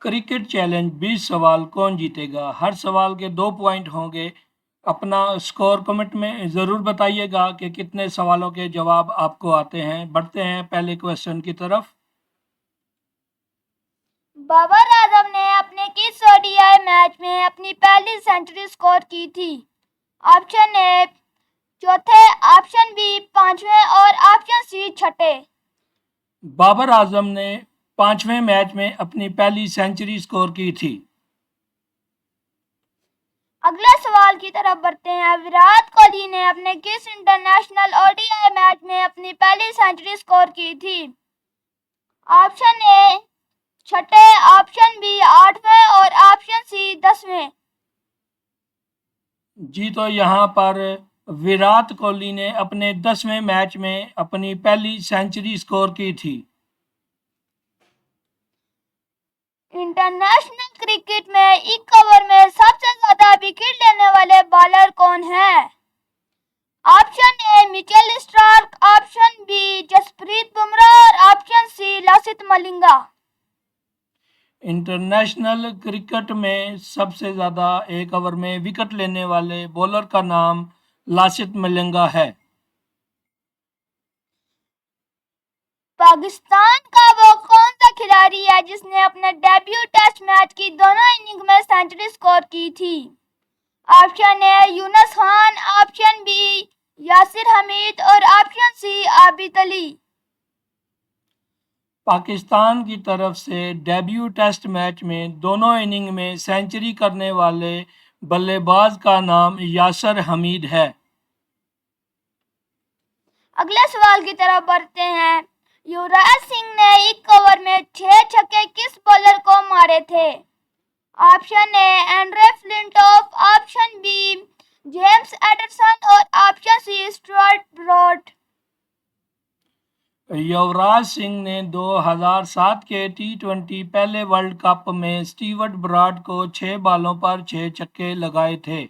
Cricket challenge 20 सवाल कौन जीतेगा। हर सवाल के 2 पॉइंट होंगे। अपना स्कोर कमेंट में ज़रूर बताइएगा कि कितने सवालों के जवाब आपको आते हैं। बढ़ते हैं पहले क्वेश्चन की तरफ। बाबर आजम ने अपने किस ओडीआई मैच में अपनी पहली सेंचुरी स्कोर की थी? ऑप्शन ए चौथे, ऑप्शन बी पांचवें और ऑप्शन सी छठे। बाबर आजम ने 5वें मैच में अपनी पहली सेंचुरी स्कोर की थी। अगले सवाल की तरफ बढ़ते हैं। विराट कोहली ने अपने किस इंटरनेशनल ओडीआई मैच में अपनी पहली सेंचुरी स्कोर की थी? ऑप्शन ए छठे, ऑप्शन बी आठवें और ऑप्शन सी 10वें। जी, तो यहाँ पर विराट कोहली ने अपने 10वें मैच में अपनी पहली सेंचुरी स्कोर की थी। इंटरनेशनल क्रिकेट में एक ओवर में सबसे ज्यादा विकेट लेने वाले बॉलर कौन है? Option A Mitchell Starc, option B Jasprit Bumrah और option C Lasith Malinga. International cricket में सबसे ज़्यादा एक ओवर में विकेट लेने वाले बॉलर का नाम लासित मलिंगा है। पाकिस्तान का वो कौन सा खिलाड़ी है जिसने अपने डेब्यू टेस्ट मैच की दोनों इनिंग में सेंचुरी स्कोर की थी? Option A Younis Khan, option B Yasir Hamid और ऑप्शन सी आबिद अली। पाकिस्तान की तरफ से डेब्यू टेस्ट मैच में दोनों इनिंग में सेंचुरी करने वाले बल्लेबाज का नाम यासिर हमीद है। अगले सवाल की तरफ बढ़ते हैं। युवराज सिंह ने एक ओवर में 6 छक्के किस बॉलर को मारे थे? Option A Andrew Flintoff, option B James Anderson और option C Stuart Broad. Yuvraj Singh ने 2007 के टी20 पहले वर्ल्ड कप में स्टीवर्ट ब्रॉड को 6 बॉलों पर 6 छक्के लगाए थे।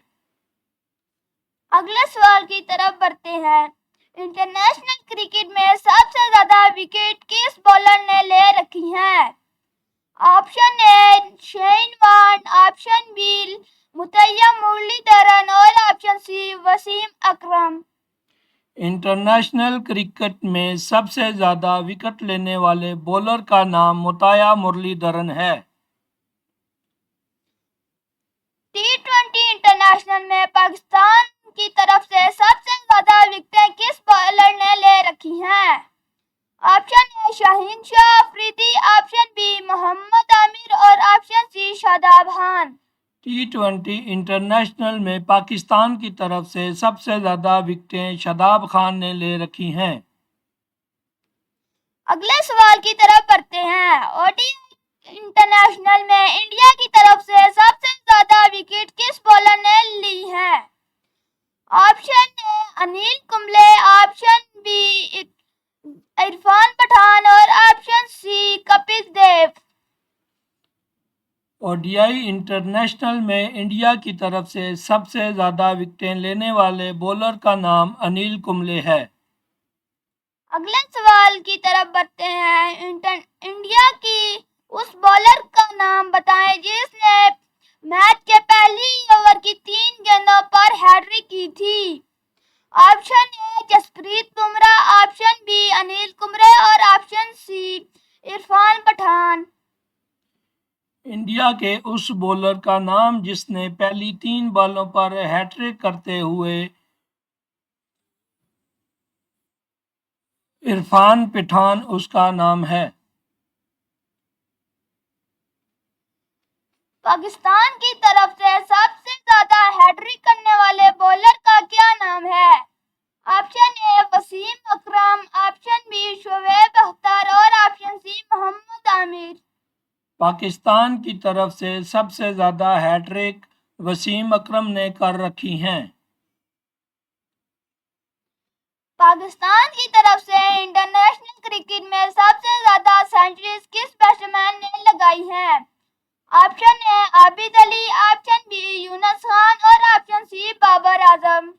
अगले सवाल की तरफ बढ़ते हैं। इंटरनेशनल क्रिकेट में सबसे ज्यादा विकेट किस बॉलर ने ले रखी हैं? Option A Shane Warne, option B Muttiah Muralitharan और option C Wasim Akram. International cricket में सबसे ज़्यादा विकेट लेने वाले बॉलर का नाम मुतैय्यब मुरलीधरन है। टी20 इंटरनेशनल में पाकिस्तान की तरफ से सबसे ज्यादा विकेटें किस बॉलर ने ले रखी हैं? Option A Shaheen Shah Afridi, option B Mohammad Amir और ऑप्शन सी शादाब खान। टी20 इंटरनेशनल में पाकिस्तान की तरफ से सबसे ज़्यादा विकेटें शादाब खान ने ले रखी हैं। अगले सवाल की तरफ बढ़ते हैं। ओडीआई इंटरनेशनल में इंडिया की तरफ से सबसे ज्यादा विकेट किस बॉलर ने ली है? Option A Anil Kumble, option B Irfan Pathan और option C Kapil Dev. ODI international में इंडिया की तरफ से सबसे ज़्यादा विकेटें लेने वाले बॉलर का नाम अनिल कुंबले है। अगले सवाल की तरफ बढ़ते हैं। इंडिया की उस बॉलर का नाम बताएं जिसने मैच के पहली ओवर की 3 गेंदों पर हैट्रिक की थी। Option A Jasprit Bumrah, option B Anil Kumble और option C Irfan Pathan. India के उस बॉलर का नाम जिसने पहली 3 बॉलों पर हैट्रिक करते हुए इरफान पठान उसका नाम है। पाकिस्तान की तरफ से सबसे ज्यादा हैट्रिक करने वाले बॉलर का क्या नाम है? Option A Wasim Akram, option B Shoaib Akhtar और ऑप्शन सी मोहम्मद आमिर। पाकिस्तान की तरफ से सबसे ज़्यादा हैट्रिक वसीम अकरम ने कर रखी हैं। पाकिस्तान की तरफ से इंटरनेशनल क्रिकेट में सबसे ज्यादा सेंचुरीज किस बैट्समैन ने लगाई हैं? Option A Abid Ali, option B Younis Khan और ऑप्शन सी बाबर आजम।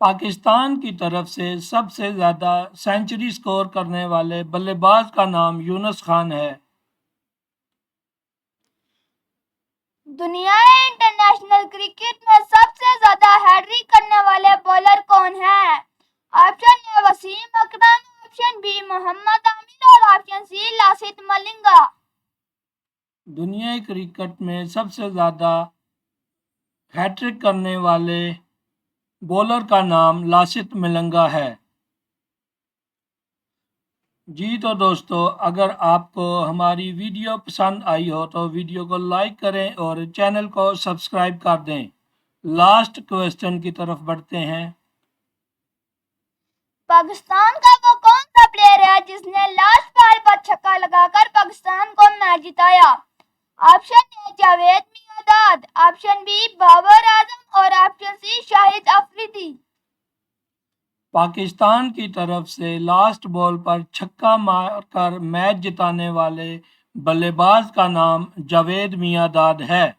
पाकिस्तान की तरफ से सबसे ज़्यादा सेंचुरी स्कोर करने वाले बल्लेबाज का नाम यूनुस खान है। دنیا انٹرنیشنل کرکٹ میں سب سے زیادہ ہیٹرک کرنے والے بولر کون ہیں؟ آپشن اے وسیم اکرم، آپشن بی محمد عامر اور آپشن سی لاست ملنگا۔ دنیا کرکٹ میں سب سے زیادہ ہیٹرک کرنے والے بولر کا نام لاست ملنگا ہے۔ جی تو دوستو، اگر آپ کو ہماری ویڈیو پسند آئی ہو تو ویڈیو کو لائک کریں اور چینل کو سبسکرائب کر دیں۔ لاسٹ کویسچن کی طرف بڑھتے ہیں۔ پاکستان کا وہ کون سا پلیئر ہے جس نے لاسٹ بال پر چھکا لگا کر پاکستان کو میچ جتایا؟ آپشن اے جاوید میاں، آپشن بی بابر اعظم اور آپشن سی شاہد افریدی۔ پاکستان کی طرف سے لاسٹ بال پر چھکا مار کر میچ جتانے والے بلے باز کا نام جاوید میاں ہے۔